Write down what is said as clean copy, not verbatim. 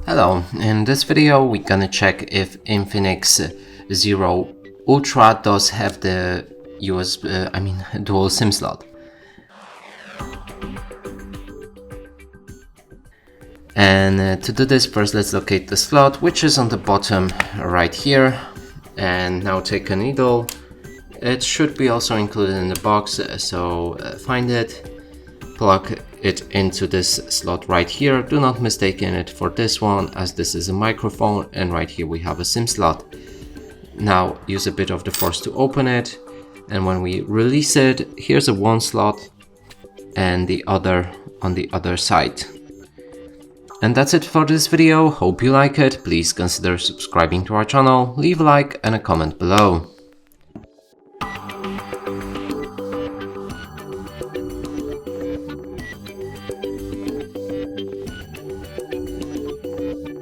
Hello, in this video we're gonna check if Infinix Zero Ultra does have the dual SIM slot. And to do this, first let's locate the slot, which is on the bottom right here. And now take a needle. It should be also included in the box, so find it, plug it into this slot right here. Do not mistake it for this one, as this is a microphone, and right here we have a SIM slot. Now use a bit of the force to open it, and when we release it, here's a one slot and the other on the other side. And that's it for this video. Hope you like it. Please consider subscribing to our channel, leave a like and a comment below.